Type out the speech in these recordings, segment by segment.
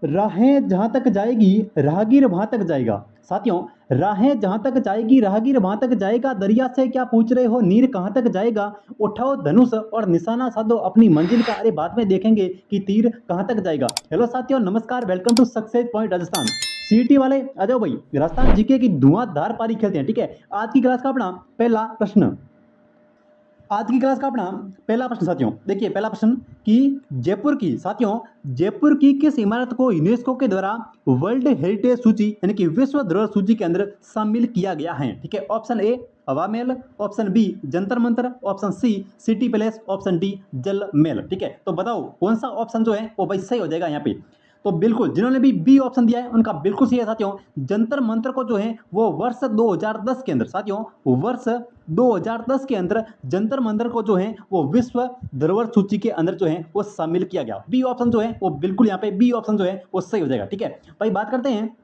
राहें जहां तक जाएगी राहगीर वहां तक जाएगा। साथियों, राहें जहां तक जाएगी राहगीर वहां तक जाएगा, दरिया से क्या पूछ रहे हो नीर कहां तक जाएगा, उठाओ धनुष और निशाना साधो अपनी मंजिल का। अरे बाद में देखेंगे कि तीर कहां तक जाएगा। हेलो साथियों, नमस्कार, welcome to success point Rajasthan. सीटी वाले आ जाओ भाई, राजस्थान जीके की धुआंधार पारी खेलते हैं। ठीक है, आज की क्लास का अपना पहला प्रश्न। आज की क्लास का अपना पहला प्रश्न साथियों, देखिए पहला प्रश्न कि जयपुर की, साथियों जयपुर की किस इमारत को यूनेस्को के द्वारा वर्ल्ड हेरिटेज सूची यानी कि विश्व धरोहर सूची के अंदर शामिल किया गया है। ठीक है, option A Hawa Mahal, option B Jantar Mantar, option C city palace, option D Jal Mahal. ठीक है, तो बताओ कौन सा ऑप्शन जो है वो भाई सही हो जाएगा यहाँ पे। तो बिल्कुल जिन्होंने भी बी ऑप्शन दिया है उनका बिल्कुल सही है साथियों। जंतर मंतर को जो है वो वर्ष 2010 के अंदर, साथियों वर्ष 2010 के अंदर जंतर मंतर को जो है वो विश्व धरोहर सूची के अंदर जो है वो शामिल किया गया। बी ऑप्शन जो है वो बिल्कुल यहाँ पे बी ऑप्शन जो है वो सही हो जाएगा। ठीक है भाई, बात करते हैं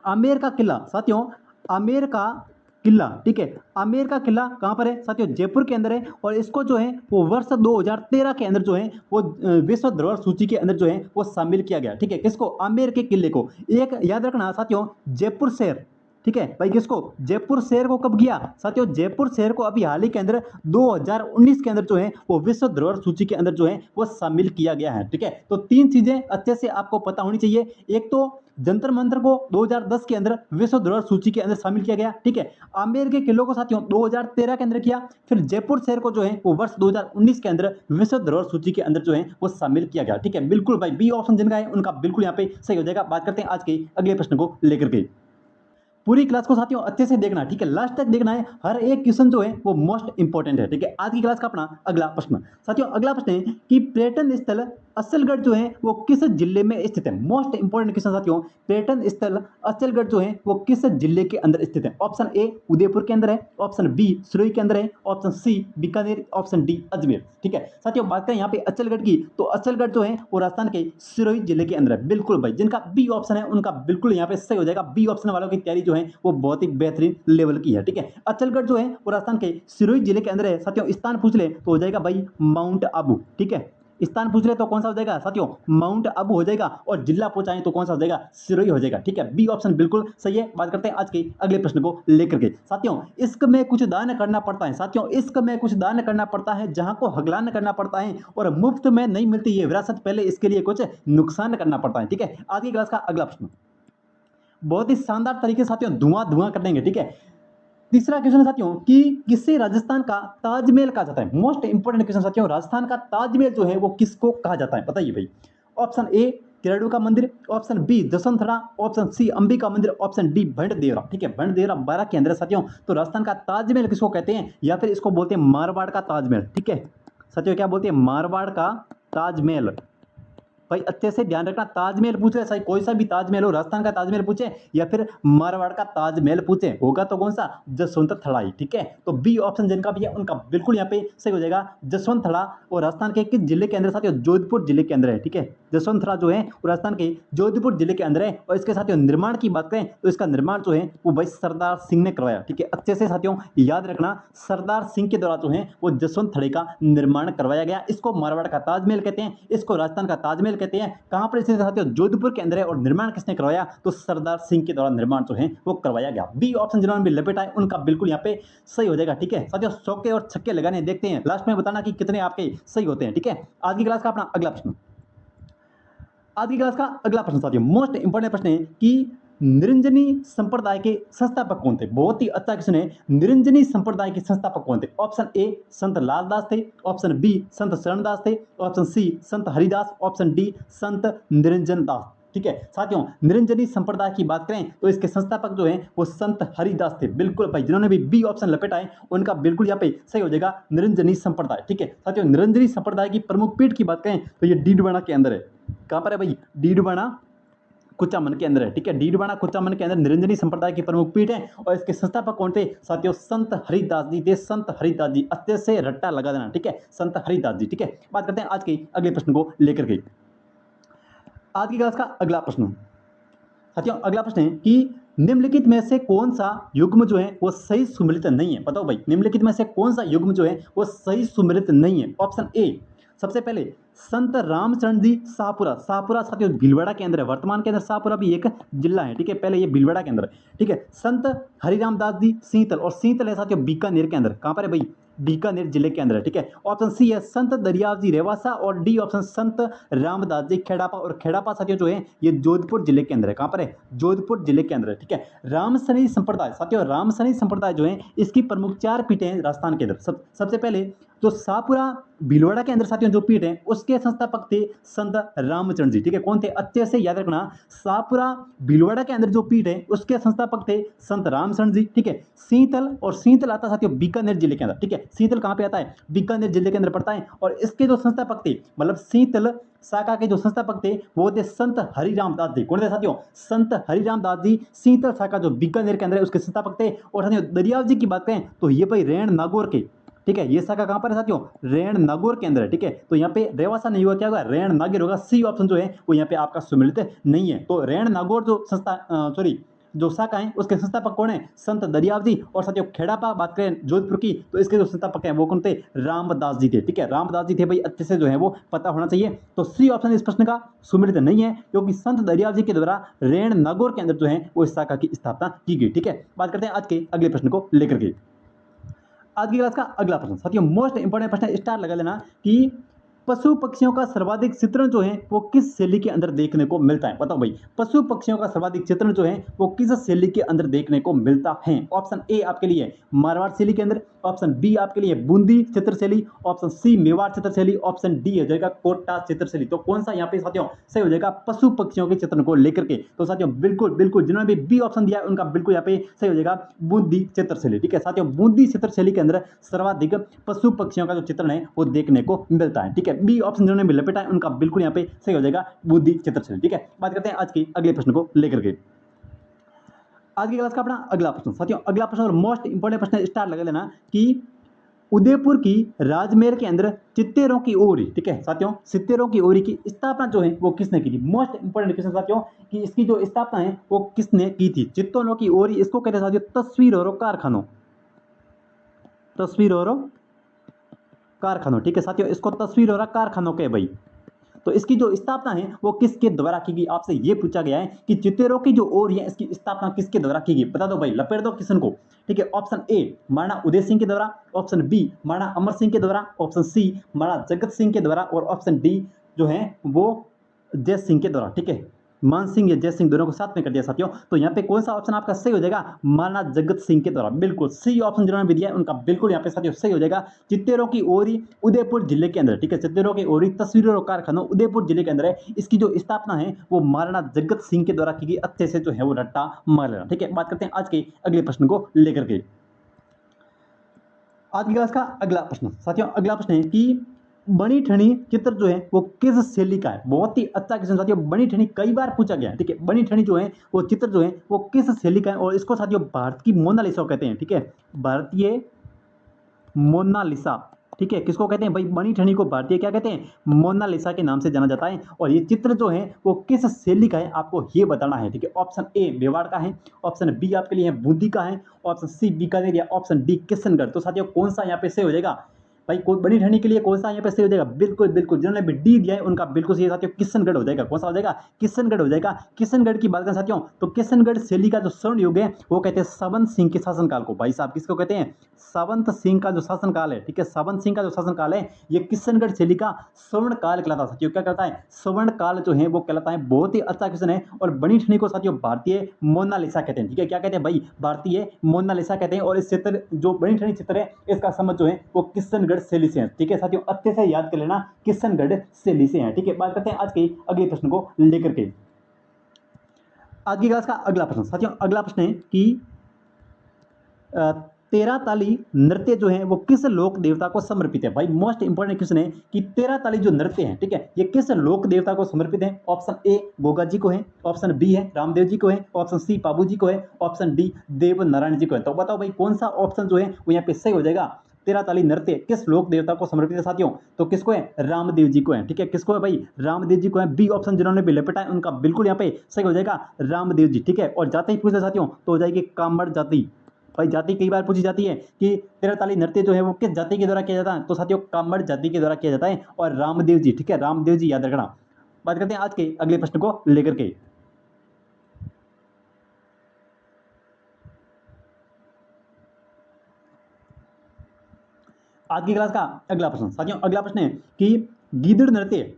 आमेर का किला। साथियों आमेर का किला, ठीक है, आमेर का किला कहाँ पर है साथियों, जयपुर के अंदर है। और इसको जो है वो वर्ष 2013 के अंदर जो है वो विश्व धरोहर सूची के अंदर जो है वो शामिल किया गया। ठीक है, किसको, आमेर के किले को। एक याद रखना साथियों, जयपुर शहर, ठीक है भाई, किसको, जयपुर शहर को कब किया साथियों, जयपुर शहर को अभी हाल ही के अंदर 2019 के अंदर जो है वो विश्व धरोहर सूची के अंदर जो है वो शामिल किया गया है। ठीक है, तो तीन चीजें अच्छे से आपको पता होनी चाहिए। एक तो जंतर मंतर को 2010 के अंदर विश्व धरोहर सूची के अंदर शामिल किया गया। ठीक है, आमेर के किलों को साथियों 2013 के अंदर किया। फिर जयपुर शहर को जो है वो वर्ष 2019 के अंदर विश्व धरोहर सूची के अंदर जो है वो शामिल किया गया। ठीक है, बिल्कुल भाई बी ऑप्शन जिनका है उनका बिल्कुल यहाँ पे सही हो जाएगा। बात करते हैं आज के अगले प्रश्न को लेकर के। पूरी क्लास को साथियों अच्छे से देखना, ठीक है, लास्ट तक देखना है। हर एक क्वेश्चन जो है वो मोस्ट इंपॉर्टेंट है। ठीक है, आज की क्लास का अपना अगला प्रश्न साथियों, अगला प्रश्न है कि पर्यटन स्थल असलगढ़ जो है वो किस जिले में स्थित है। मोस्ट इंपॉर्टेंट क्वेश्चन साथियों, पर्यटन स्थल असलगढ़ जो है वो किस जिले के अंदर स्थित है। ऑप्शन ए उदयपुर के अंदर है, ऑप्शन बी सिरोही के अंदर है, option C Bikaner, option D Ajmer. ठीक है साथियों, बात करें यहाँ पे अचलगढ़ की, तो अचलगढ़ जो है वो राजस्थान के सिरोही जिले के अंदर है। बिल्कुल भाई, जिनका बी ऑप्शन है उनका बिल्कुल यहाँ पे सही हो जाएगा। बी ऑप्शन वालों की तैयारी जो है वो बहुत ही बेहतरीन लेवल की है। ठीक है, अचलगढ़ जो है वो राजस्थान के सिरोही जिले के अंदर है। साथियों स्थान पूछ ले तो हो जाएगा भाई माउंट आबू। ठीक है, स्थान पूछ ले तो कौन सा हो जाएगा साथियों, माउंट आबू हो जाएगा। और जिला पूछाएं तो कौन सा हो जाएगा, सिरोही हो जाएगा। ठीक है, बी ऑप्शन बिल्कुल सही है। बात करते हैं आज के अगले प्रश्न को लेकर के। साथियों इश्क में कुछ दान करना पड़ता है, साथियों इश्क में कुछ दान करना पड़ता है, जहां को हगलान करना पड़ता है और मुफ्त में नहीं मिलती ये विरासत, पहले इसके लिए कुछ नुकसान करना पड़ता है। ठीक है, आज की क्लास का अगला प्रश्न बहुत ही शानदार तरीके से साथियों धुआं धुआं कर देंगे। ठीक है, तीसरा क्वेश्चन है साथियों कि किसे राजस्थान का ताजमहल कहा जाता है। मोस्ट इंपोर्टेंट क्वेश्चन साथियों, राजस्थान का ताजमहल जो है वो किसको कहा जाता है, बताइए भाई। ऑप्शन ए किराड़ू का मंदिर, option B Jaswantra, option C Ambika मंदिर, ऑप्शन डी भंडदेवरा। ठीक है, भंडदेवरा 12 के अंदर साथियों। तो राजस्थान का ताजमहल किसको कहते हैं, या फिर इसको बोलते हैं मारवाड़ का ताजमहल। ठीक है साथियों, क्या बोलते हैं, मारवाड़ का ताजमहल। भाई अच्छे से ध्यान रखना, ताजमहल पूछे सही, कोई सा भी ताजमहल हो, राजस्थान का ताजमहल पूछे या फिर मारवाड़ का ताजमहल पूछे, होगा तो कौन सा, जसवंत थड़ाई। ठीक है, तो बी ऑप्शन जिनका भी है उनका बिल्कुल यहाँ पे सही हो जाएगा, जसवंत थड़ा। और राजस्थान के किस जिले के अंदर साथियों, जोधपुर जिले के अंदर है। ठीक है, जसवंत थड़ा जो है वो राजस्थान के जोधपुर जिले के अंदर है। और इसके साथियों निर्माण की बात करें तो इसका निर्माण जो है वो भाई सरदार सिंह ने करवाया। ठीक है, अच्छे से साथियों याद रखना, सरदार सिंह के द्वारा जो है वो जसवंत थड़े का निर्माण करवाया गया। इसको मारवाड़ का ताजमहल कहते हैं, इसको राजस्थान का ताजमहल कहते हैं। कहां पर स्थित साथियों, जोधपुर के अंदर है। और निर्माण किसने करवाया, तो सरदार सिंह के द्वारा निर्माण जो है वो करवाया गया। बी ऑप्शन जिन्होंने भी लपेटा है उनका बिल्कुल यहाँ पे सही हो जाएगा। ठीक है साथियों, चौके और छक्के लगाने देखते हैं, लास्ट में बताना कि कितने आपके सही होते हैं। ठीक है, आज की क्लास का अपना अगला प्रश्न, आज की क्लास का अगला प्रश्न साथियों मोस्ट इंपोर्टेंट प्रश्न है कि निरंजनी संप्रदाय के संस्थापक कौन थे। बहुत ही अच्छा क्वेश्चन है, निरंजनी संप्रदाय के संस्थापक कौन थे। ऑप्शन ए संत लालदास थे, ऑप्शन बी संत शरणदास थे, ऑप्शन सी संत हरिदास, ऑप्शन डी संत निरंजन दास। ठीक है साथियों, निरंजनी संप्रदाय की बात करें तो इसके संस्थापक जो हैं वो संत हरिदास थे। बिल्कुल भाई, जिन्होंने भी बी ऑप्शन लपेटा है उनका बिल्कुल यहाँ पे सही हो जाएगा, निरंजनी संप्रदाय। ठीक है साथियों, निरंजनी संप्रदाय की प्रमुख पीठ की बात करें तो ये डीडवाना के अंदर है। कहां पर है भाई, डीडवाना कुचामन के अंदर है। ठीक है, डीडवाना कुचामन के अंदर निरंजनी संप्रदाय की प्रमुख पीठ है। और इसके संस्थापक कौन थे साथियों, संत हरिदास जी थे, संत हरिदास जी। अच्छे से रट्टा लगा देना। ठीक है, संत हरिदास जी। ठीक है, बात करते हैं आज के अगले प्रश्न को लेकर के। आज की क्लास का अगला प्रश्न साथियों, अगला प्रश्न है कि निम्नलिखित में से कौन सा युग्म जो है वो सही सुमेलित नहीं है। बताओ भाई, निम्नलिखित में से कौन सा युग्म जो है वो सही सुमेलित नहीं है। ऑप्शन ए सबसे पहले संत रामचरण जी शाहपुरा। शाहपुरा साथियों भीलवाड़ा के अंदर है, वर्तमान के अंदर शाहपुरा भी एक जिला है, ठीक है, पहले ये भीलवाड़ा के अंदर है, ठीक है। संत हरिराम दास जी सीतल, और सीतल है साथियों बीकानेर के अंदर। कहाँ पर है भाई? बीकानेर जिले के अंदर है, ठीक है। ऑप्शन सी है संत दरियाव जी रेवासा, और डी ऑप्शन संत रामदास जी खेड़ापा, और खेड़ापा साथियों जो है ये जोधपुर जिले के अंदर है। कहाँ पर है? जोधपुर जिले के अंदर है, ठीक है। रामसरी संप्रदाय साथियों, रामसरी संप्रदाय जो है इसकी प्रमुख 4 पीठें हैं राजस्थान के अंदर। सबसे पहले तो शाहपुरा भीलवाड़ा के अंदर साथियों जो पीठ है उसके संस्थापक थे संत रामचरण जी, ठीक है। कौन थे? अच्छे से याद रखना, शाहपुरा भीलवाड़ा के अंदर जो पीठ है उसके संस्थापक थे संत रामचरण जी, ठीक है। सीतल, और सीतल आता साथियों बीकानेर जिले के अंदर, ठीक है। सीतल कहाँ पे आता है? बीकानेर जिले के अंदर पड़ता है। और इसके जो संस्थापक थे, मतलब सीतल शाखा के जो संस्थापक थे वो थे संत हरिराम दास जी। कौन थे साथियों? संत हरिराम दास जी सीतल शाखा जो बीकानेर के अंदर है उसके संस्थापक थे। और साथियों दरियाव जी की बात करें तो ये भाई रेण नागौर के, ठीक है। ये शाखा कहाँ पर है साथियों? रेण नागौर के अंदर है, ठीक है। तो यहाँ पे रेवासा नहीं होगा, क्या होगा? रेण नागौर होगा। सी ऑप्शन जो है वो यहाँ पे आपका सुमिलित नहीं है। तो रेण नागौर जो संस्था जो शाखा है उसके संस्थापक कौन है? संत दरियाव जी। और साथियों खेड़ापा बात करें जोधपुर की तो इसके जो संस्थापक हैं वो कौन थे? रामदास जी थे, ठीक है। रामदास जी थे भाई, अच्छे से जो है वो पता होना चाहिए। तो सी ऑप्शन इस प्रश्न का सुमिलित नहीं है, क्योंकि संत दरियाव जी के द्वारा रेण नागौर के अंदर जो है वो इस शाखा की स्थापना की गई, ठीक है। बात करते हैं आज के अगले प्रश्न को लेकर के। आज की क्लास का अगला प्रश्न साथियों मोस्ट इंपोर्टेंट प्रश्न, स्टार लगा लेना, कि पशु पक्षियों का सर्वाधिक चित्रण जो है वो किस शैली के अंदर देखने को मिलता है? बताओ भाई, पशु पक्षियों का सर्वाधिक चित्रण जो है वो किस शैली के अंदर देखने को मिलता है? ऑप्शन ए आपके लिए मारवाड़ शैली के अंदर, ऑप्शन बी आपके लिए बूंदी चित्र शैली, ऑप्शन सी मेवाड़ चित्र शैली, ऑप्शन डी हो जाएगा कोटा चित्र शैली। तो कौन सा यहाँ पे साथियों सही हो जाएगा पशु पक्षियों के चित्रण को लेकर के? तो साथियों बिल्कुल बिल्कुल जिन्होंने भी बी ऑप्शन दिया है उनका बिल्कुल यहाँ पे सही हो जाएगा बूंदी चित्र शैली, ठीक है। साथियों बूंदी चित्र शैली के अंदर सर्वाधिक पशु पक्षियों का जो चित्रण है वो देखने को मिलता है, ठीक है। बी ऑप्शन जिन्होंने भी लपेटा है उनका बिल्कुल यहाँ पे सही हो जाएगा बूंदी चित्र शैली, ठीक है। बात करते हैं आज के अगले प्रश्न को लेकर के। आज की क्लास का अपना अगला प्रश्न साथियों, अगला प्रश्न और मोस्ट इंपोर्टेंट प्रश्न, स्टार लगा लेना, कि उदयपुर की राजमहल के अंदर चित्तेरों की ओरी, ठीक है साथियों, चित्तेरों की ओरी की स्थापना जो है वो किसने की थी? मोस्ट इंपोर्टेंट क्वेश्चन साथियों, कि इसकी जो स्थापना है वो किसने की थी? चित्तेरों की ओरी, इसको कहते हैं साथियों तस्वीर और कारखानों, तस्वीर और कारखानों, ठीक है साथियों, इसको तस्वीर और कारखानों के भाई। तो इसकी जो स्थापना है वो किसके द्वारा की गई? आपसे ये पूछा गया है कि चित्तेरों की जो ओर है इसकी स्थापना किसके द्वारा की गई? बता दो भाई, लपेट दो किशन को, ठीक है। ऑप्शन ए महाराणा उदय सिंह के द्वारा, ऑप्शन बी महाराणा अमर सिंह के द्वारा, ऑप्शन सी महाराणा जगत सिंह के द्वारा, और ऑप्शन डी जो है वो जय सिंह के द्वारा, ठीक है। मान सिंह या जय सिंह दोनों को साथ में कर दिया साथियों। तो यहाँ पे कौन सा ऑप्शन आपका सही हो जाएगा? महाराणा जगत सिंह के द्वारा, बिल्कुल सी ऑप्शन जिन्होंने भी दिया है उनका बिल्कुल यहाँ पे साथियों सही हो जाएगा। चित्तेरों की ओरी उदयपुर जिले के अंदर, ठीक है, चित्तेरों की ओरी तस्वीरों और कारखानों उदयपुर जिले के अंदर है। इसकी जो स्थापना है वो महाराणा जगत सिंह के द्वारा की गई, अच्छे से जो है वो रट्टा मार लेना, ठीक है। बात करते हैं आज के अगले प्रश्न को लेकर के। आज की क्लास का अगला प्रश्न साथियों, अगला प्रश्न है कि बनी ठनी चित्र जो है वो किस शैली का है? बहुत ही अच्छा क्वेश्चन साथियों, बनी ठनी कई बार पूछा गया है, ठीक है। बनी ठनी जो है वो चित्र जो है वो किस शैली का है? और इसको साथियों भारत की मोनालिसा कहते हैं, ठीक है, भारतीय मोनालिसा, ठीक है। किसको कहते हैं भाई? बनी ठनी को भारतीय क्या कहते हैं? मोनालिसा के नाम से जाना जाता है। और ये चित्र जो है वो किस शैली का है आपको ये बताना है, ठीक है। ऑप्शन ए मेवाड़ का है, ऑप्शन बी आपके लिए बूंदी का है, ऑप्शन सी बीकानेर, या ऑप्शन डी किशनगढ़। तो साथियों कौन सा यहाँ पे सही हो जाएगा भाई? कोई बनी ठंडी के लिए कौन सा यहाँ पे सही हो जाएगा? बिल्कुल बिल्कुल जिन्होंने भी डी दिया है उनका बिल्कुल सही साथियों किशनगढ़ हो जाएगा। कौन सा हो जाएगा? किशनगढ़ हो जाएगा। किशनगढ़ की बात करें साथियों तो किशनगढ़ शैली का जो स्वर्ण युग है वो कहते हैं सावंत सिंह के शासनकाल को। भाई साहब किसको कहते हैं? सावंत सिंह का जो शासनकाल है, ठीक है, सावंत सिंह का जो शासनकाल है ये किशनगढ़ शैली का स्वर्ण काल कहलाता है साथियों। क्या कहता है? स्वर्ण काल जो है वो कहलाता है। बहुत ही अच्छा क्वेश्चन है। और बनी ठनी को साथियों भारतीय मोनालिसा कहते हैं, ठीक है। क्या कहते हैं भाई? भारतीय मोनालिसा कहते हैं। और इस चित्र जो बनी ठनी चित्र है इसका संबंध जो है वो किशनगढ़ शैली से है, ठीक है साथियों, अच्छे से याद कर लेना, किशनगढ़ शैली से है, ठीक है। बात करते हैं आज के अगले प्रश्न को लेकर के। आज की क्लास का अगला प्रश्न साथियों, अगला प्रश्न है कि तेरह ताली नृत्य जो है वो किस लोक देवता को समर्पित है? भाई मोस्ट इंपोर्टेंट क्वेश्चन है कि तेरह ताली जो नृत्य है, ठीक है, ये किस लोक देवता को समर्पित है? ऑप्शन ए गोगा जी को है, ऑप्शन बी है रामदेव जी को है, ऑप्शन सी पाबू जी को है, ऑप्शन डी देव नारायण जी को है। तो बताओ भाई कौन सा ऑप्शन जो है वो यहाँ पे सही हो जाएगा? तेरह ताली नृत्य किस लोक देवता को समर्पित है साथियों? तो किसको है? रामदेव जी को है, ठीक है। किसको है भाई? रामदेव जी को है। बी ऑप्शन जिन्होंने भी लपेटा है उनका बिल्कुल यहाँ पे सही हो जाएगा रामदेव जी, ठीक है। और जाते ही पूछते साथियों तो हो जाएगी कामड़ जाति, भाई जाति कई बार पूछी जाती है कि तेरताली नृत्य जो है वो किस जाति के द्वारा किया जाता है, तो साथियों कामड़ जाति के द्वारा किया जाता है, और रामदेव जी, ठीक है, रामदेव जी याद रखना। बात करते हैं आज के अगले प्रश्न को लेकर के। आज की क्लास का अगला प्रश्न, साथियों अगला प्रश्न है कि गीदड़ नृत्य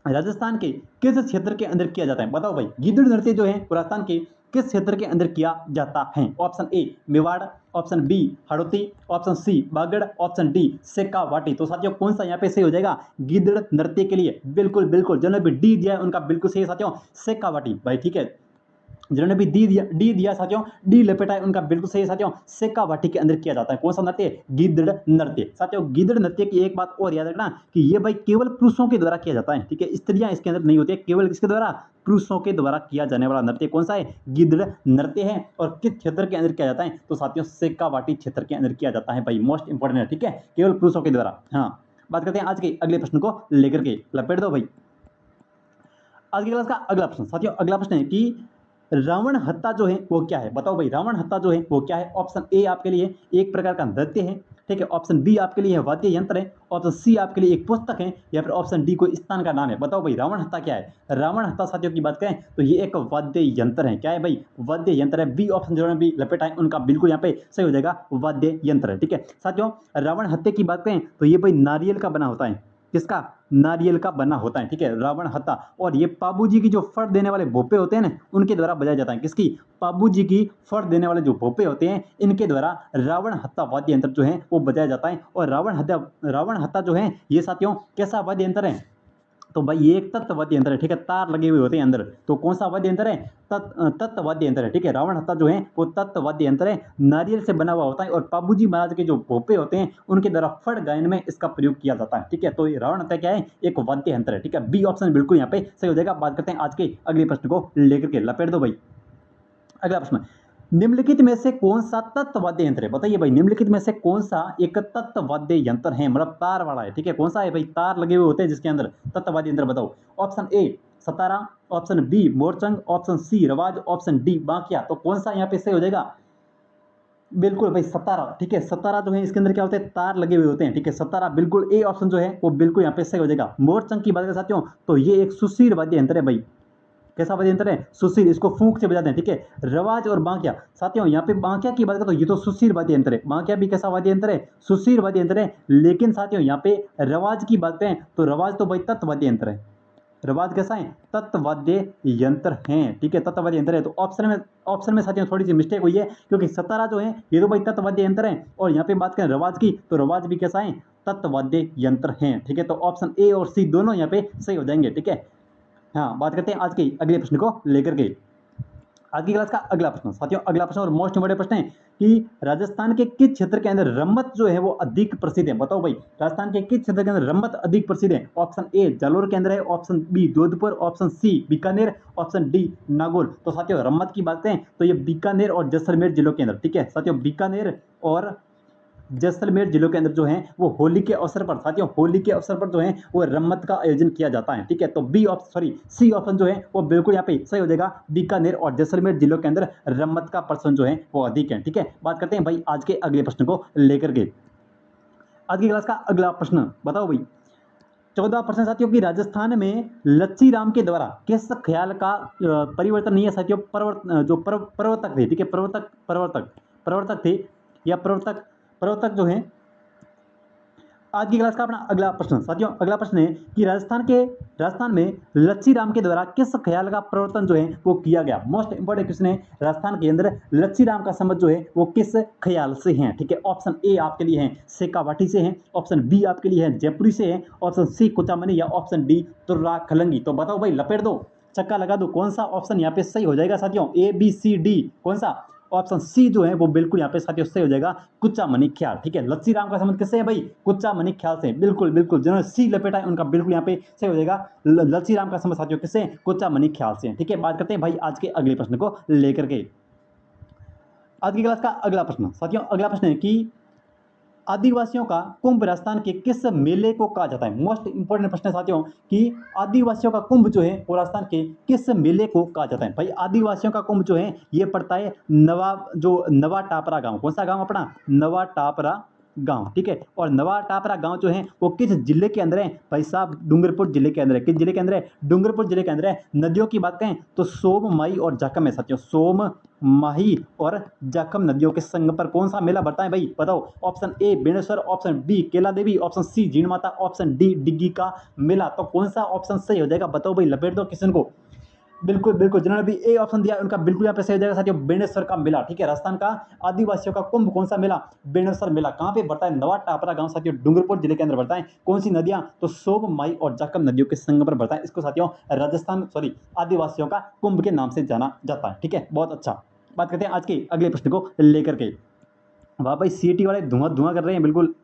राजस्थान के किस क्षेत्र के अंदर किया जाता है, बताओ भाई। गीदड़ नृत्य जो है राजस्थान के किस क्षेत्र के अंदर किया जाता है? Option A Mewar, option B Hadoti, option C Bagad, option D Shekhawati. तो साथियों कौन सा यहाँ पे सही हो जाएगा गीदड़ नृत्य के लिए? बिल्कुल बिल्कुल, जिन्होंने भी डी दिया है उनका बिल्कुल सही है साथियों, शेखावाटी भाई, ठीक है। जिन्होंने भी डी दिया साथियों, डी लपेटा है, उनका बिल्कुल सही है साथियों, शेखावाटी के अंदर किया जाता है। कौन सा नृत्य? गीदड़ नृत्य। साथियों गीदड़ नृत्य की एक बात और याद रखना कि ये भाई केवल पुरुषों के द्वारा किया जाता है, ठीक है, स्त्रियां इसके अंदर नहीं होती है, केवल किसके द्वारा? पुरुषों के द्वारा किया जाने वाला नृत्य कौन सा है? गीदड़ नृत्य है। और किस क्षेत्र के अंदर किया जाता है? तो साथियों शेखावाटी क्षेत्र के अंदर किया जाता है भाई, मोस्ट इंपोर्टेंट है, ठीक है, केवल पुरुषों के द्वारा। हाँ, बात करते हैं आज के अगले प्रश्न को लेकर के, लपेट दो भाई। आज की क्लास का अगला प्रश्न, साथियों अगला प्रश्न है कि रावण हत्ता जो है वो क्या है, बताओ भाई। रावण हत्ता जो है वो क्या है? ऑप्शन ए आपके लिए एक प्रकार का नृत्य है, ठीक है, ऑप्शन बी आपके लिए वाद्य यंत्र है, ऑप्शन सी आपके लिए एक पुस्तक है, या फिर ऑप्शन डी कोई स्थान का नाम है। बताओ भाई रावण हत्ता क्या है? रावण हत्ता साथियों की बात करें तो ये एक वाद्य यंत्र है। क्या है भाई? वाद्य यंत्र है। बी ऑप्शन जो भी लपेटा है उनका बिल्कुल यहाँ पे सही हो जाएगा, वाद्य यंत्र है, ठीक है। साथियों रावण हत्ते की बात करें तो ये भाई नारियल का बना होता है, किसका? नारियल का बना होता है, ठीक है, रावण हत्ता। और ये पाबू जी की जो फड़ देने वाले भोपे होते हैं ना, उनके द्वारा बजाया जाता है। किसकी? पाबू जी की फड़ देने वाले जो भोपे होते हैं, इनके द्वारा रावण हत्ता वाद्य यंत्र जो है वो बजाया जाता है। और रावण हत्ता जो है ये साथियों कैसा वाद्य यंत्र है? तो भाई ये एक तत्व वाद्य यंत्र है, ठीक है, तार लगे हुए होते हैं अंदर। तो कौन सा वाद्य यंत्र है? तत्व वाद्य यंत्र है, ठीक है। रावण हत्ता जो है वो तत्व वाद्य यंत्र है, नारियल से बना हुआ होता है, और पाबूजी महाराज के जो भोपे होते हैं उनके द्वारा फड़ गायन में इसका प्रयोग किया जाता है, ठीक है। तो ये रावण हत्ता क्या है? एक वाद्य यंत्र है, ठीक है। बी ऑप्शन बिल्कुल यहाँ पे सही हो जाएगा। बात करते हैं आज के अगले प्रश्न को लेकर के, लपेट दो भाई। अगला प्रश्न, निम्नलिखित में से कौन सा तत्व वाद्य यंत्र है? बताइए भाई, निम्नलिखित में से कौन सा एक तत्व वाद्य यंत्र है, मतलब तार वाला है, ठीक है। कौन सा है भाई? तार लगे हुए होते हैं जिसके अंदर, तत्व वाद्य यंत्र बताओ। Option A Satara, option B Morchang, option C Rawaj, option D बांकिया। तो कौन सा यहाँ पे सही हो जाएगा? बिल्कुल भाई सतारा, ठीक है। सतारा जो है इसके अंदर क्या होते हैं? तार लगे हुए होते हैं, ठीक है। सतारा बिल्कुल ए ऑप्शन जो है वो बिल्कुल यहाँ पे सही हो जाएगा। मोरचंग की बात करें साथियों तो ये एक सुशील वाद्य यंत्र है भाई। कैसा वाद्य यंत्र है? सुशील, इसको फूंक से बजाते हैं, ठीक है। रवाज और बांकिया, साथियों यहाँ पे बांकिया की बात करें तो ये तो सुशील वाद्य यंत्र है। बांकिया भी कैसा वाद्य यंत्र है? सुशील वाद्य यंत्र है। लेकिन साथियों यहाँ पे रवाज की बात करें तो रवाज तो भाई तत्व वाद्य यंत्र है। रवाज कैसा है? तत्ववाद्य यंत्र हैं, ठीक है, तत्ववाद्य यंत्र है। तो ऑप्शन में साथियों थोड़ी सी मिस्टेक हुई है, क्योंकि सतारा जो है ये तो भाई तत्ववाद्य यंत्र है, और यहाँ पे बात करें रवाज की तो रवाज भी कैसा है? तत्ववाद्य यंत्र हैं, ठीक है। तो ऑप्शन ए और सी दोनों यहाँ पे सही हो जाएंगे, ठीक है। हाँ, बात करते हैं आज के अगले प्रश्न को लेकर के। आज की क्लास का अगला प्रश्न, साथियों अगला प्रश्न और मोस्ट इंपोर्टेंट प्रश्न है कि राजस्थान के किस क्षेत्र के अंदर रम्मत जो है वो अधिक प्रसिद्ध है? बताओ भाई, राजस्थान के किस क्षेत्र के अंदर रम्मत अधिक प्रसिद्ध है? ऑप्शन ए जालोर के अंदर है, option B Jodhpur, option C Bikaner, option D Nagaur. तो साथियों रम्मत की बात करें तो ये बीकानेर और जैसलमेर जिलों के अंदर, ठीक है। साथियों बीकानेर और जैसलमेर जिलों के अंदर जो है वो होली के अवसर पर, साथियों होली के अवसर पर जो है वो रम्मत का आयोजन किया जाता है, ठीक है। तो सी ऑप्शन जो है वो बिल्कुल यहाँ पे सही हो जाएगा। बीकानेर और जैसलमेर जिलों के अंदर रम्मत का प्रचलन जो है वो अधिक है, ठीक है। बात करते हैं भाई आज के अगले प्रश्न को लेकर के। आज की क्लास का अगला प्रश्न बताओ भाई, 14 प्रश्न साथियों की राजस्थान में लच्छी राम के द्वारा किस ख्याल का परिवर्तन नहीं है साथियों? प्रवर्तक थे, ठीक है, प्रवर्तक थे या प्रवर्तक जो है। आज की क्लास का अपना अगला प्रश्न साथियों, अगला प्रश्न है कि राजस्थान में लच्छी राम के द्वारा किस ख्याल का प्रवर्तन जो है वो किया गया? मोस्ट इंपोर्टेंट क्वेश्चन है, राजस्थान के अंदर लच्छी राम का संबंध जो है वो किस ख्याल से है? ठीक है, ऑप्शन ए आपके लिए है शेखावाटी से है, ऑप्शन बी आपके लिए है जयपुरी से है, ऑप्शन सी कुचामनी, या ऑप्शन डी तुर्रा खलंगी। तो बताओ भाई, लपेट दो, चक्का लगा दो, कौन सा ऑप्शन यहाँ पे सही हो जाएगा साथियों? ए बी सी डी, कौन सा? ऑप्शन सी जो है वो बिल्कुल यहाँ पे साथियों सही हो जाएगा, कुचामनी ख्याल, ठीक है। लच्छी राम का संबंध किससे है भाई? कुचामनी ख्याल से, बिल्कुल बिल्कुल, जिन्होंने सी लपेटा है उनका बिल्कुल यहाँ पे सही हो जाएगा। लच्छी राम का संबंध साथियों किससे? कुचामनी ख्याल से, ठीक है। बात करते हैं भाई आज के अगले प्रश्न को लेकर के। आज की क्लास का अगला प्रश्न साथियों, अगला प्रश्न है कि आदिवासियों का कुंभ राजस्थान के किस मेले को कहा जाता है? मोस्ट इंपोर्टेंट प्रश्न है साथियों कि आदिवासियों का कुंभ जो है वो राजस्थान के किस मेले को कहा जाता है? भाई आदिवासियों का कुंभ जो है ये पड़ता है नवा टापरा गांव। कौन सा गांव अपना? नवा टापरा गांव, ठीक है। और नवा टापरा गांव जो है वो किस जिले के अंदर है? भाई साहब डूंगरपुर जिले के अंदर है। किस जिले के अंदर है? डूंगरपुर जिले के अंदर है। नदियों की बात करें तो सोम, माही और जाखम है साथियों। सोम, माही और जाखम नदियों के संगम पर कौन सा मेला बढ़ता है भाई? बताओ। Option A Beneshwar, option B Kela Devi, option C Jeen Mata, option D डिग्गी का मेला। तो कौन सा ऑप्शन सही हो जाएगा? बताओ भाई, लपेट दो किशन को। बिल्कुल बिल्कुल, जिन्होंने भी ए ऑप्शन दिया उनका बिल्कुल यहाँ पे सही हो जाएगा साथियों, बेणेश्वर का मेला, ठीक है। राजस्थान का आदिवासियों का कुंभ कौन सा मेला? बेणेश्वर मेला। कहाँ पे बढ़ता है? नवा टापरा गांव साथियों, डूंगरपुर जिले के अंदर बढ़ता है। कौन सी नदियां? तो सोम, माही और जाखम नदियों के संगम पर बढ़ता है। इसको साथियों आदिवासियों का कुंभ के नाम से जाना जाता है, ठीक है। बहुत अच्छा। बात करते हैं आज के अगले प्रश्न को लेकर के। वाह भाई, सीटी वाले धुआं धुआं कर रहे हैं बिल्कुल।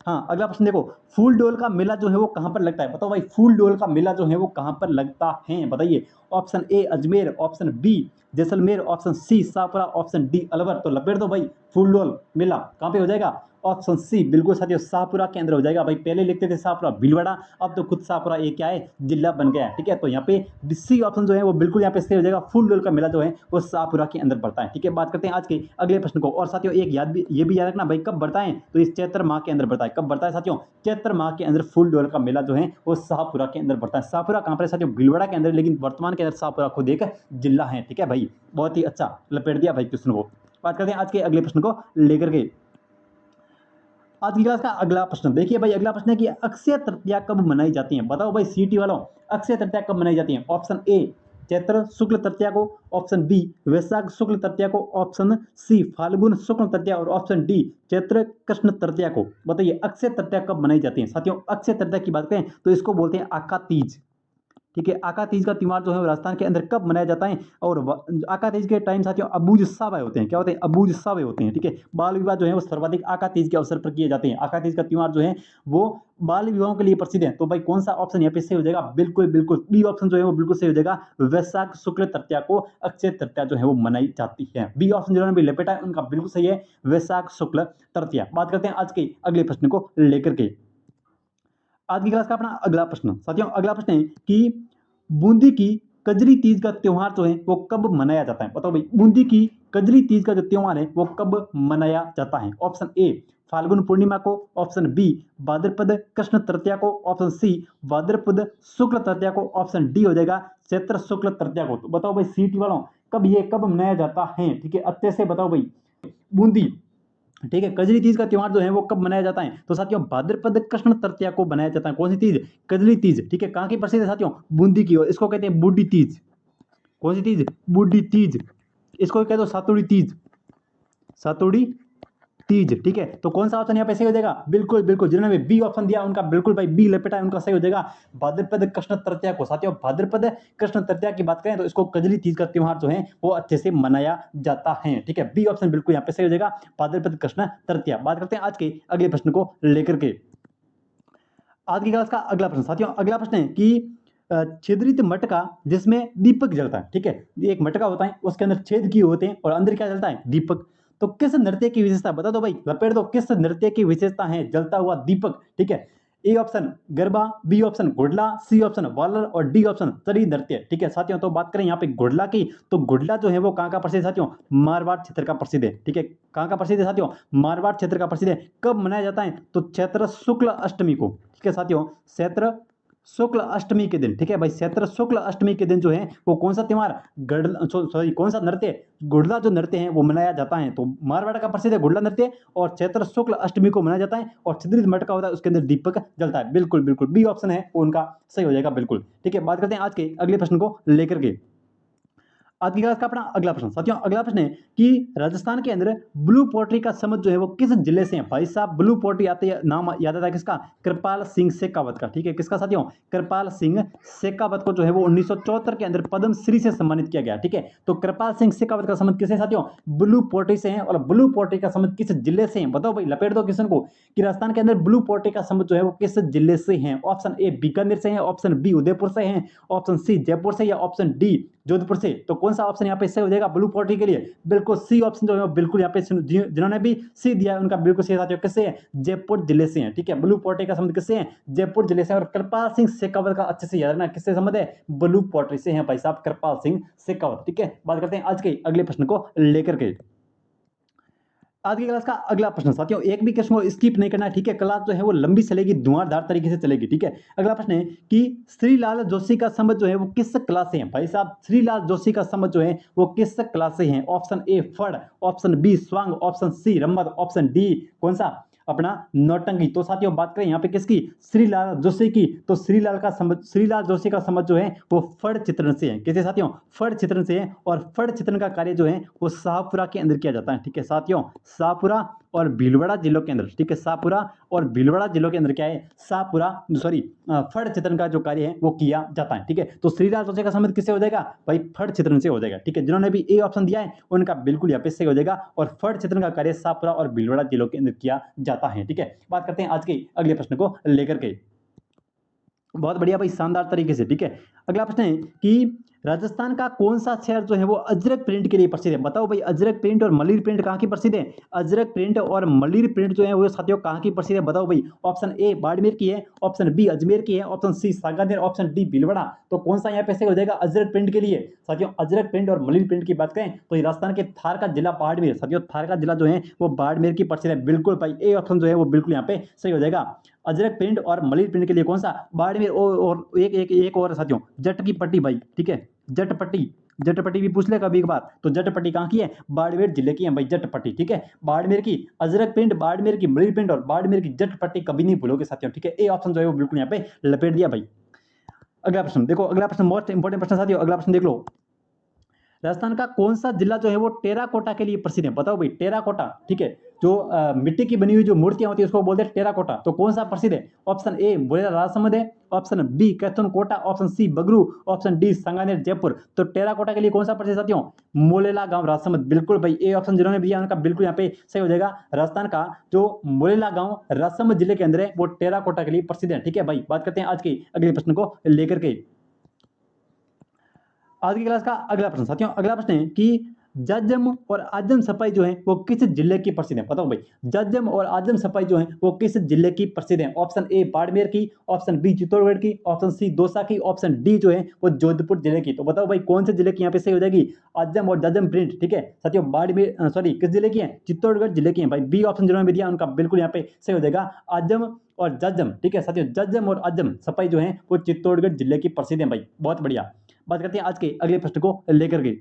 हाँ, अगला प्रश्न देखो, फूल डोल का मेला जो है वो कहाँ पर लगता है? बताओ भाई, फूल डोल का मेला जो है वो कहाँ पर लगता है? बताइए। Option A Ajmer, option B Jaisalmer, option C Shahpura, option D Alwar. तो लपेट दो भाई, फूल डोल मेला कहाँ पे हो जाएगा? ऑप्शन सी बिल्कुल साथियों शाहपुरा के अंदर हो जाएगा। भाई पहले लिखते थे शाहपुरा भीलवाड़ा, अब तो खुद शाहपुरा ये क्या है? जिला बन गया है, ठीक है। तो यहाँ पे सी ऑप्शन जो है वो बिल्कुल यहाँ पे सही हो जाएगा। फूल डोल का मेला जो है वो शाहपुरा के अंदर बढ़ता है, ठीक है। बात करते हैं आज के अगले प्रश्न को। और साथियों एक ये भी याद रखना भाई, कब बढ़ता है? तो इस चैत्र माह के अंदर बढ़ता है। कब बढ़ता है साथियों? चैत्र माह के अंदर फूल डोल का मेला जो है वो शाहपुरा के अंदर बढ़ता है। शाहपुरा कहाँ पर है साथियों? भीलवाड़ा के अंदर, लेकिन वर्तमान के अंदर शाहपुरा खुद एक जिला है, ठीक है भाई। बहुत ही अच्छा लपेट दिया भाई क्वेश्चन को। बात करते हैं आज के अगले प्रश्न को लेकर के। आज की क्लास का अगला प्रश्न देखिए भाई, अगला प्रश्न है कि अक्षय तृतीया कब मनाई जाती है? बताओ भाई सीटी वालों, अक्षय तृतीया कब मनाई जाती है? ऑप्शन ए चैत्र शुक्ल तृतीया को, ऑप्शन बी वैशाख शुक्ल तृतीया को, ऑप्शन सी फाल्गुन शुक्ल तृतीया और ऑप्शन डी चैत्र कृष्ण तृतीया को। बताइए अक्षय तृतीया कब मनाई जाती है? साथियों अक्षय तृतीया की बात करें तो इसको बोलते हैं आका तीज, ठीक है। आका तीज का त्योहार जो है वो राजस्थान के अंदर कब मनाया जाता है? और आका तीज के टाइम साथियों अबूझ सावे होते हैं। क्या होते हैं? अबूझ सावे होते हैं, ठीक है। बाल विवाह जो है वो सर्वाधिक आका तीज के अवसर पर किए जाते हैं। आका तीज का त्योहार जो है वो बाल विवाहों के लिए प्रसिद्ध है। तो भाई कौन सा ऑप्शन यहाँ पे सही हो जाएगा? बिल्कुल बिल्कुल बी ऑप्शन जो है वो बिल्कुल सही हो जाएगा। वैशाख शुक्ल तृतीया को अक्षय तृतीया जो है वो मनाई जाती है। बी ऑप्शन जिन्होंने भी लपेटा है उनका बिल्कुल सही है, वैशाख शुक्ल तृतीया। बात करते हैं आज के अगले प्रश्न को लेकर के। आज की क्लास का अपना अगला प्रश्न साथियों, अगला प्रश्न है कि बूंदी की कजरी तीज का त्योहार जो है वो कब मनाया जाता है? बताओ भाई, बूंदी की कजरी तीज का जो त्योहार है वो कब मनाया जाता है? ऑप्शन ए फाल्गुन पूर्णिमा को, ऑप्शन बी भाद्रपद कृष्ण तृतीया को, ऑप्शन सी भाद्रपद शुक्ल तृतीया को, ऑप्शन डी हो जाएगा चैत्र शुक्ल तृतीया को। तो बताओ भाई सीटी वालों, कब मनाया जाता है? ठीक है, अच्छे से बताओ भाई। बूंदी, ठीक है, कजरी तीज का त्योहार जो है वो कब मनाया जाता है? तो साथियों भाद्रपद कृष्ण तृतीया को मनाया जाता है। कौन सी तीज? कजरी तीज, ठीक है। कहाँ की प्रसिद्ध है साथियों? बूंदी की। और इसको कहते हैं बूढ़ी तीज। कौन सी तीज? बूढ़ी तीज। इसको कहते हो सातुड़ी तीज, सातुड़ी तीज, ठीक है। तो कौन सा ऑप्शन यहाँ पे सही हो जाएगा? बिल्कुल बिल्कुल, जिन्होंने बी ऑप्शन दिया उनका बिल्कुल भाई बी लपेटा है, उनका सही हो जाएगा भाद्रपद कृष्ण तृतीया को। साथियों भाद्रपद कृष्ण तृतीया की बात करें तो इसको कजली तीज का त्योहार जो है वो अच्छे से मनाया जाता है, ठीक है। बी ऑप्शन बिल्कुल यहाँ पे सही हो जाएगा, भाद्रपद कृष्ण तृतीया। बात करते हैं आज के अगले प्रश्न को लेकर के। आज की क्लास का अगला प्रश्न साथियों, अगला प्रश्न है कि छिद्रित मटका जिसमें दीपक जलता है, ठीक है। ये एक मटका होता है, उसके अंदर छेद किए होते हैं और अंदर क्या जलता है? दीपक। तो किस नृत्य की विशेषता बता दो भाई, लपेट दो, किस नृत्य की विशेषता है जलता हुआ दीपक? ठीक है। A option Garba, B option Ghudla, C option Walar और डी ऑप्शन तरी नृत्य, ठीक है साथियों। तो बात करें यहाँ पे घुड़ला की, तो घुड़ला जो है वो कहाँ का प्रसिद्ध है साथियों? मारवाड़ क्षेत्र का प्रसिद्ध है, ठीक है। कहाँ का प्रसिद्ध है साथियों? मारवाड़ क्षेत्र का प्रसिद्ध है। कब मनाया जाता है? तो चैत्र शुक्ल अष्टमी को, ठीक है साथियों। चैत्र शुक्ल अष्टमी के दिन, ठीक है भाई। चैत्र शुक्ल अष्टमी के दिन जो है वो कौन सा त्योहार? कौन सा नृत्य? घुड़ला जो नृत्य है वो मनाया जाता है। तो मारवाड़ का प्रसिद्ध है घुड़ला नृत्य और चैत्र शुक्ल अष्टमी को मनाया जाता है। और छिद्रित मटका होता है उसके अंदर दीपक जलता है। बिल्कुल बिल्कुल बी ऑप्शन है वो उनका सही हो जाएगा, बिल्कुल, ठीक है। बात करते हैं आज के अगले प्रश्न को लेकर के। आज की क्लास का अपना अगला प्रश्न साथियों, अगला प्रश्न है कि राजस्थान के अंदर ब्लू पोट्री का समुद्र जो है वो किस जिले से है? भाई साहब ब्लू पोट्री आते हैं, नाम याद आता है किसका? कृपाल सिंह शेखावत का, ठीक है। किसका साथियों? कृपाल सिंह शेखावत को जो है वो 1974 के अंदर पद्मश्री से सम्मानित किया गया, ठीक है। तो कृपाल सिंह शेखावत का संबंध किससे साथियों? ब्लू पोट्री से है। और ब्लू पोट्री का संबंध किस जिले से है? बताओ भाई, लपेट दो किशन को कि राजस्थान के अंदर ब्लू पोट्री का संबंध जो है वो किस जिले से है? ऑप्शन ए बीकानेर से है, ऑप्शन बी उदयपुर से है, ऑप्शन सी जयपुर से, या ऑप्शन डी जोधपुर से। तो कौन सा ऑप्शन यहाँ पे सही हो जाएगा ब्लू पोर्ट्री के लिए? बिल्कुल सी ऑप्शन जो है बिल्कुल यहाँ पे जिन्होंने भी सी दिया है उनका बिल्कुल सही साथियों। किससे है? जयपुर जिले से है, ठीक है। ब्लू पोर्ट्री का संबंध किससे है? जयपुर जिले से। और कृपाल सिंह शेखावत का अच्छे से याद रखना, किससे संबंध है? ब्लू पोर्ट्री से है भाई साहब, कृपाल सिंह शेखावत, ठीक है। बात करते हैं आज के अगले प्रश्न को लेकर के। आज की क्लास का अगला प्रश्न साथियों, एक भी क्वेश्चन को स्किप नहीं करना है, ठीक है। क्लास जो है वो लंबी चलेगी, धुआंधार तरीके से चलेगी, ठीक है। अगला प्रश्न है कि श्रीलाल जोशी का संबंध जो है वो किस क्लास से है? भाई साहब श्रीलाल जोशी का संबंध जो है वो किस क्लास से है? ऑप्शन ए फड़, ऑप्शन बी स्वांग, ऑप्शन सी रम्मत, ऑप्शन डी कौन सा? अपना नौटंकी। तो साथियों बात करें यहाँ पे किसकी? श्रीलाल जोशी की। तो श्रीलाल जोशी का संबंध जो है वो फड़ चित्रण से है। कैसे साथियों? फड़ चित्रण से है। और फड़ चित्रण का कार्य जो है वो शाहपुरा के अंदर किया जाता है, ठीक है साथियों। शाहपुरा और भीलवाड़ा जिलों के अंदर, ठीक है। शाहपुरा और भीलवाड़ा जिलों के अंदर क्या है? फड़ चित्रण का जो कार्य है वो किया जाता है, ठीक है। तो श्रीलाल जोशी का संबंध किससे हो जाएगा? भाई फड़ चित्रण से हो जाएगा, ठीक है। जिन्होंने भी ए ऑप्शन दिया है उनका बिल्कुल यहाँ पे सही हो जाएगा। और फड़ चित्रण का कार्य शाहपुरा और भीलवाड़ा जिलों के अंदर किया जाता है, ठीक है। बात करते हैं आज के अगले प्रश्न को लेकर के। बहुत बढ़िया भाई, शानदार तरीके से, ठीक है। अगला प्रश्न है कि राजस्थान का कौन सा शहर जो है वो अजरक प्रिंट के लिए प्रसिद्ध है? बताओ भाई, अजरक प्रिंट और मलिर प्रिंट कहाँ की प्रसिद्ध है? अजरक प्रिंट और मलिर प्रिंट जो है वो साथियों कहाँ की प्रसिद्ध है? बताओ भाई। ऑप्शन ए बाड़मेर की है, ऑप्शन बी अजमेर की है, option C Sanganer, option D Bhilwara. तो कौन सा यहाँ पे सही हो जाएगा अजरक प्रिंट के लिए? साथियों अजरक प्रिंट और मलिर प्रिंट की बात करें तो राजस्थान के थार का जिला बाड़मेर, साथियों थार का जिला जो है वो बाड़मेर की प्रसिद्ध है। बिल्कुल भाई ए ऑप्शन जो है वो बिल्कुल यहाँ पे सही हो जाएगा। अजरक प्रिंट और मलिर प्रिंट के लिए कौन सा? बाड़मेर। और एक और साथियों जट की पट्टी भाई, ठीक है। जटपट्टी भी पूछ ले कभी एक बार। तो जटपट्टी कहाँ की है? बाड़मेर जिले की है भाई जटपट्टी, ठीक है। बाड़मेर की अजरक प्रिंट, बाड़मेर की मलिर प्रिंट और बाड़मेर की जटपट्टी कभी नहीं भूलोगे साथियों, ठीक है। ए ऑप्शन जो है वो बिल्कुल यहाँ पे लपेट दिया भाई। अगला प्रश्न देखो, अगला प्रश्न मोस्ट इंपोर्टेंट प्रश्न साथियों। अगला प्रश्न देख लो, राजस्थान का कौन सा जिला जो है वो टेराकोटा के लिए प्रसिद्ध है? बताओ भाई। टेराकोटा, ठीक है। जो मिट्टी की बनी हुई जो मूर्तियां होती है उसको बोलते हैं टेराकोटा। तो कौन सा प्रसिद्ध है? ऑप्शन ए मोलेला राजसमंद है, option B Kaithun Kota, option C Bagru, option D Sanganer Jaipur. तो टेराकोटा के लिए कौन सा प्रसिद्ध साथियों? मोलेला गांव राजसमंद। बिल्कुल भाई ए ऑप्शन जिन्होंने दिया उनका बिल्कुल यहाँ पे सही हो जाएगा। राजस्थान का जो मोलेला गांव राजसमंद जिले के अंदर है वो टेराकोटा के लिए प्रसिद्ध है, ठीक है भाई। बात करते हैं आज के अगले प्रश्न को लेकर के। आज की क्लास का अगला प्रश्न साथियों, अगला प्रश्न है कि जज्जम और आजम सफाई जो है वो किस जिले की प्रसिद्ध है? बताओ भाई। जज्जम और आजम सफाई जो है वो किस जिले की प्रसिद्ध है? ऑप्शन ए बाड़मेर की, ऑप्शन बी चित्तौड़गढ़ की, ऑप्शन सी दौसा की, ऑप्शन डी जो है वो जोधपुर जिले की। तो बताओ भाई कौन से जिले की यहाँ पे सही हो जाएगी? आजम और जज्जम प्रिंट, ठीक है साथियों। बाड़मेर किस जिले की है? चित्तौड़गढ़ जिले की है भाई। बी ऑप्शन जिन्होंने भी दिया उनका बिल्कुल यहाँ पे सही हो जाएगा। आजम और जज्जम, ठीक है साथियों। जज्जम और आजम सफाई जो है वो चित्तौड़गढ़ जिले की प्रसिद्ध है भाई। बहुत बढ़िया। बात करते हैं आज के अगले प्रश्न को लेकर के।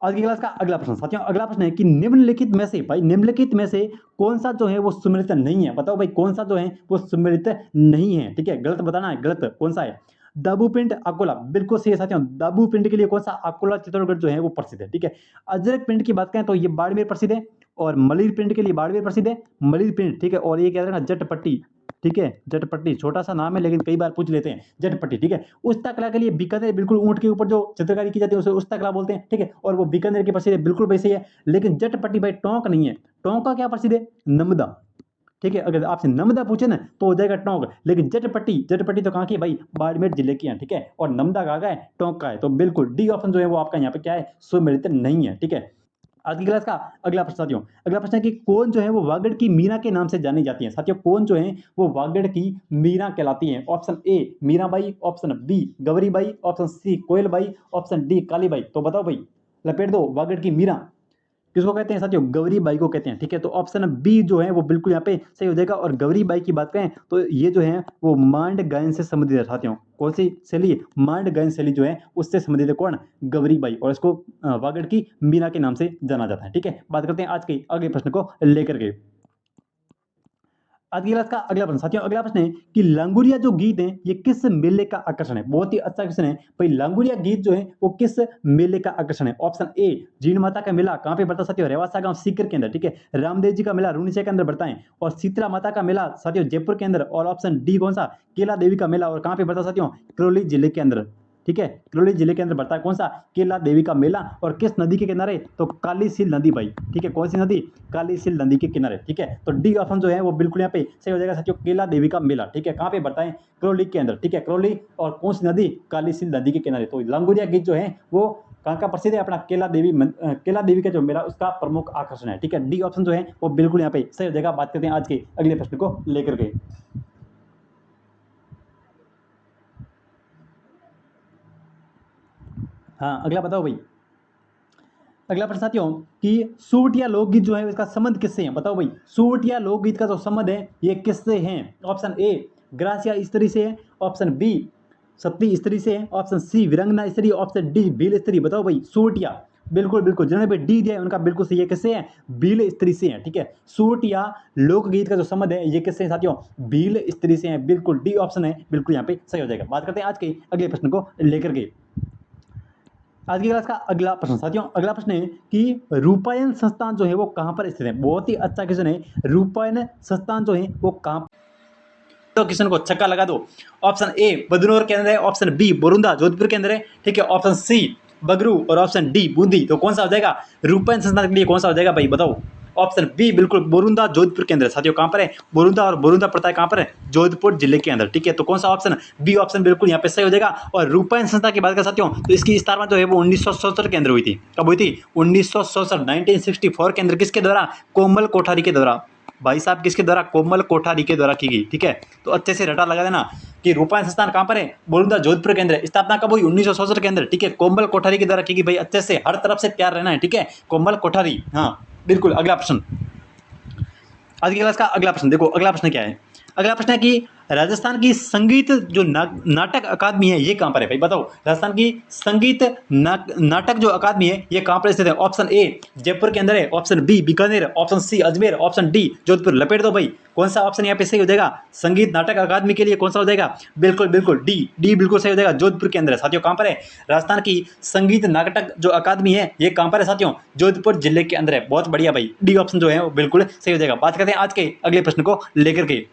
आज की क्लास का अगला प्रश्न साथियों, अगला प्रश्न है कि निम्नलिखित में से भाई, निम्नलिखित में से कौन सा जो है वो सुमेलित नहीं है? बताओ भाई कौन सा जो है वो सुमेलित नहीं है, ठीक है। गलत बताना है, गलत कौन सा है? दाबू पिंड अकोला, बिल्कुल सही है साथियों। दाबू पिंड के लिए कौन सा? अकोला चित्तौड़गढ़ जो है वो प्रसिद्ध है, ठीक है। अजरक पिंड की बात करें तो ये बाड़मेर प्रसिद्ध है। और मलिर पिंड के लिए बाड़मेर प्रसिद्ध है, मलिर पिंड, ठीक है। और ये क्या है ना जटपट्टी, ठीक है। जटपट्टी छोटा सा नाम है लेकिन कई बार पूछ लेते हैं। जटपट्टी, ठीक है। उस्ता कला के लिए बीकानेर, बिल्कुल ऊंट के ऊपर जो चित्रकारी की जाती है उसे उस्ता कला बोलते हैं, ठीक है। और वो बीकानेर की प्रसिद्ध है, बिल्कुल वैसे ही है। लेकिन जटपट्टी भाई टोंक नहीं है। टोंक का क्या प्रसिद्ध है? नमदा, ठीक है। अगर आपसे नमदा पूछे ना तो हो जाएगा टोंक। लेकिन जटपट्टी, जटपट्टी तो कहाँ की है भाई? बाड़मेर जिले की है, ठीक है। और नमदा कहाँ का है? टोंक का है। तो बिल्कुल डी ऑप्शन जो है वो आपका यहाँ पे क्या है? सुमेलित नहीं है, ठीक है। आज की क्लास का अगला प्रश्न साथियों, अगला प्रश्न है कि कौन जो है वो वागड़ की मीरा के नाम से जानी जाती है? साथियों कौन जो है वो वागड़ की मीरा कहलाती है? Option A Mirabai, option B Gauribai, option C Koyalbai, option D Kalibai. तो बताओ भाई, लपेट दो। वागड़ की मीरा किसको कहते हैं साथियों? गौरीबाई को कहते हैं, ठीक है। तो ऑप्शन बी जो है वो बिल्कुल यहाँ पे सही हो जाएगा। और गौरीबाई की बात करें तो ये जो है वो मांड गायन से संबंधित है साथियों। कौन सी शैली? मांड गायन शैली जो है उससे संबंधित है कौन? गौरीबाई। और इसको वागड़ की मीरा के नाम से जाना जाता है, ठीक है। बात करते हैं आज के अगले प्रश्न को लेकर के। आज की क्लास का अगला प्रश्न साथियों, अगला प्रश्न है कि लांगुरिया जो गीत है ये किस मेले का आकर्षण है? बहुत ही अच्छा क्वेश्चन है भाई। लांगुरिया गीत जो है वो किस मेले का आकर्षण है? ऑप्शन ए जीण माता का मेला कहाँ पे बढ़ता साथियों? रेवासा गांव सीकर के अंदर, ठीक है। रामदेव जी का मेला रूनीसे के अंदर बढ़ता है। और शीतला माता का मेला साथियों जयपुर के अंदर। और ऑप्शन डी कौन सा? केला देवी का मेला और कहाँ पे बढ़ता साथियों? करौली जिले के अंदर। ठीक है, करौली जिले के अंदर पड़ता है। कौन सा? केला देवी का मेला। और किस नदी के किनारे? तो काली सील नदी भाई, ठीक है, कौन सी नदी? काली सील नदी के किनारे, ठीक है। तो डी ऑप्शन जो है वो बिल्कुल यहाँ पे सही हो जाएगा साथियों, केला देवी का मेला, ठीक है। कहाँ पे पड़ता है? करौली के अंदर, ठीक है। करौली और कौन सी नदी? काली सील नदी के किनारे। तो लांगुरिया गीत जो है वो कहाँ का प्रसिद्ध है? अपना केला देवी का जो मेला उसका प्रमुख आकर्षण है, ठीक है। डी ऑप्शन जो है वो बिल्कुल यहाँ पे सही हो जाएगा। बात करते हैं आज के अगले प्रश्न को लेकर के। हाँ, अगला बताओ भाई। अगला प्रश्न साथियों कि सूटिया लोकगीत जो है इसका संबंध किससे है? बताओ भाई, सूटिया लोकगीत का जो संबंध है ये किससे है? ऑप्शन ए ग्रासिया स्त्री से है, ऑप्शन बी सती स्त्री से है, ऑप्शन सी विरंगना स्त्री, ऑप्शन डी भील स्त्री। बताओ भाई, सूटिया बिल्कुल बिल्कुल जिन्होंने भी डी दिया है उनका बिल्कुल सही है। किससे है? भील स्त्री से है, ठीक है। सूटिया लोकगीत का जो संबंध है ये किससे है साथियों? भील स्त्री से है। बिल्कुल डी ऑप्शन है बिल्कुल यहाँ पे सही हो जाएगा। बात करते हैं आज के अगले प्रश्न को लेकर के। आज की क्लास का अगला प्रश्न साथियों, अगला प्रश्न है कि रूपायन संस्थान जो है वो कहाँ पर स्थित है? बहुत ही अच्छा क्वेश्चन है। रूपायन संस्थान जो है वो कहाँ? तो क्वेश्चन को छक्का लगा दो। ऑप्शन ए बदनौर के अंदर है, ऑप्शन बी बोरुंदा जोधपुर के अंदर है, ठीक है, ऑप्शन सी बगरू और ऑप्शन डी बूंदी। तो कौन सा हो जाएगा? रूपायन संस्थान के लिए कौन सा हो जाएगा भाई बताओ? ऑप्शन बी बिल्कुल बोरुंदा जोधपुर के अंदर। साथियों कहां पर है? बोरुंदा, और बोरुंदा पड़ता है कहां पर है? जोधपुर जिले के अंदर, ठीक है। तो कौन सा ऑप्शन? बी ऑप्शन बिल्कुल यहाँ पे सही हो जाएगा। और रूपायन संस्था की बात करें साथियों तो इसकी स्थापना जो है वो 1967 के अंदर हुई थी। कब हुई थी? 1967, 1964 के अंदर। किसके द्वारा? कोमल कोठारी के द्वारा। भाई साहब किसके द्वारा? कोमल कोठारी के द्वारा की गई, ठीक है। तो अच्छे से रटा लगा देना कि रूपायन संस्थान कहां पर है? बोरुंदा जोधपुर के अंदर। स्थापना कब हुई? 1967 के अंदर, ठीक है। कोमल कोठारी के द्वारा की गई। भाई अच्छे से हर तरफ से तैयार रहना है, ठीक है। कोमल कोठारी, हाँ बिल्कुल। अगला प्रश्न, आज की क्लास का अगला प्रश्न देखो। अगला प्रश्न क्या है? अगला प्रश्न है कि राजस्थान की संगीत जो नाटक अकादमी है ये कहां पर है भाई बताओ? राजस्थान की संगीत नाटक जो अकादमी है ये कहां पर स्थित है? ऑप्शन ए जयपुर के अंदर है, option B Bikaner, option C Ajmer, option D Jodhpur. लपेट दो भाई, कौन सा ऑप्शन यहाँ पे सही हो जाएगा? संगीत नाटक अकादमी के लिए कौन सा हो जाएगा? बिल्कुल बिल्कुल डी बिल्कुल सही हो जाएगा। जोधपुर के अंदर है साथियों। कहां पर है? राजस्थान की संगीत नाटक जो अकादमी है ये कहां पर है साथियों? जोधपुर जिले के अंदर है। बहुत बढ़िया भाई, डी ऑप्शन जो है वो बिल्कुल सही हो जाएगा। बात करते हैं आज के अगले प्रश्न को लेकर के।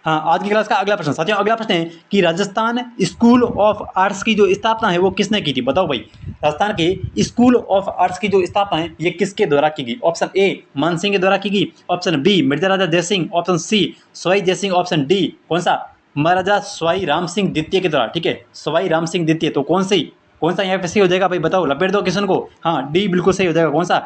हाँ, आज की क्लास का अगला प्रश्न साथियों, अगला प्रश्न है कि राजस्थान स्कूल ऑफ आर्ट्स की जो स्थापना है वो किसने की थी? बताओ भाई, राजस्थान के स्कूल ऑफ आर्ट्स की जो स्थापना है ये किसके द्वारा की गई? ऑप्शन ए मान सिंह के द्वारा की गई, option B Mirza Raja Jaisingh, option C Sawai Jaisingh, option D कौन सा? महाराजा सवाई राम सिंह द्वितीय के द्वारा, ठीक है। सवाई राम सिंह द्वितीय। तो कौन सा यहाँ पे सही हो जाएगा भाई बताओ? लपेट दो किशन को। हाँ, डी बिल्कुल सही हो जाएगा। कौन सा?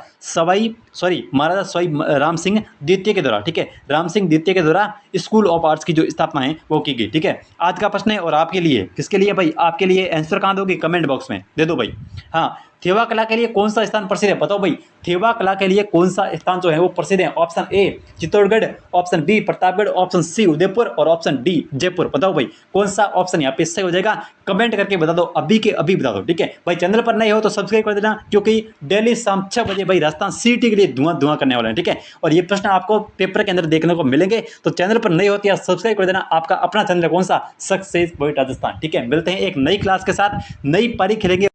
महाराजा सवाई राम सिंह द्वितीय के द्वारा, ठीक है। राम सिंह द्वितीय के द्वारा स्कूल ऑफ आर्ट्स की जो स्थापना है वो की गई, ठीक है। आज का प्रश्न है और आपके लिए, किसके लिए भाई? आपके लिए। आंसर कहाँ दोगे? कमेंट बॉक्स में दे दो भाई। हाँ, थेवा कला के लिए कौन सा स्थान प्रसिद्ध है? बताओ भाई, थेवा कला के लिए कौन सा स्थान जो है वो प्रसिद्ध है? Option A Chittorgarh, option B Pratapgarh, option C Udaipur और ऑप्शन डी जयपुर। बताओ भाई कौन सा ऑप्शन यहाँ पे सही हो जाएगा? कमेंट करके बता दो, अभी के अभी बता दो, ठीक है भाई। चैनल पर नए हो तो सब्सक्राइब कर देना, क्योंकि डेली शाम 6 बजे भाई राजस्थान सीटी के लिए धुआं करने वाला है, ठीक है। और ये प्रश्न आपको पेपर के अंदर देखने को मिलेंगे, तो चैनल पर नए होते हैं सब्सक्राइब कर देना। आपका अपना चैनल कौन सा? सक्सेस पॉइंट राजस्थान, ठीक है। मिलते हैं एक नई क्लास के साथ, नई पारी खेलेंगे।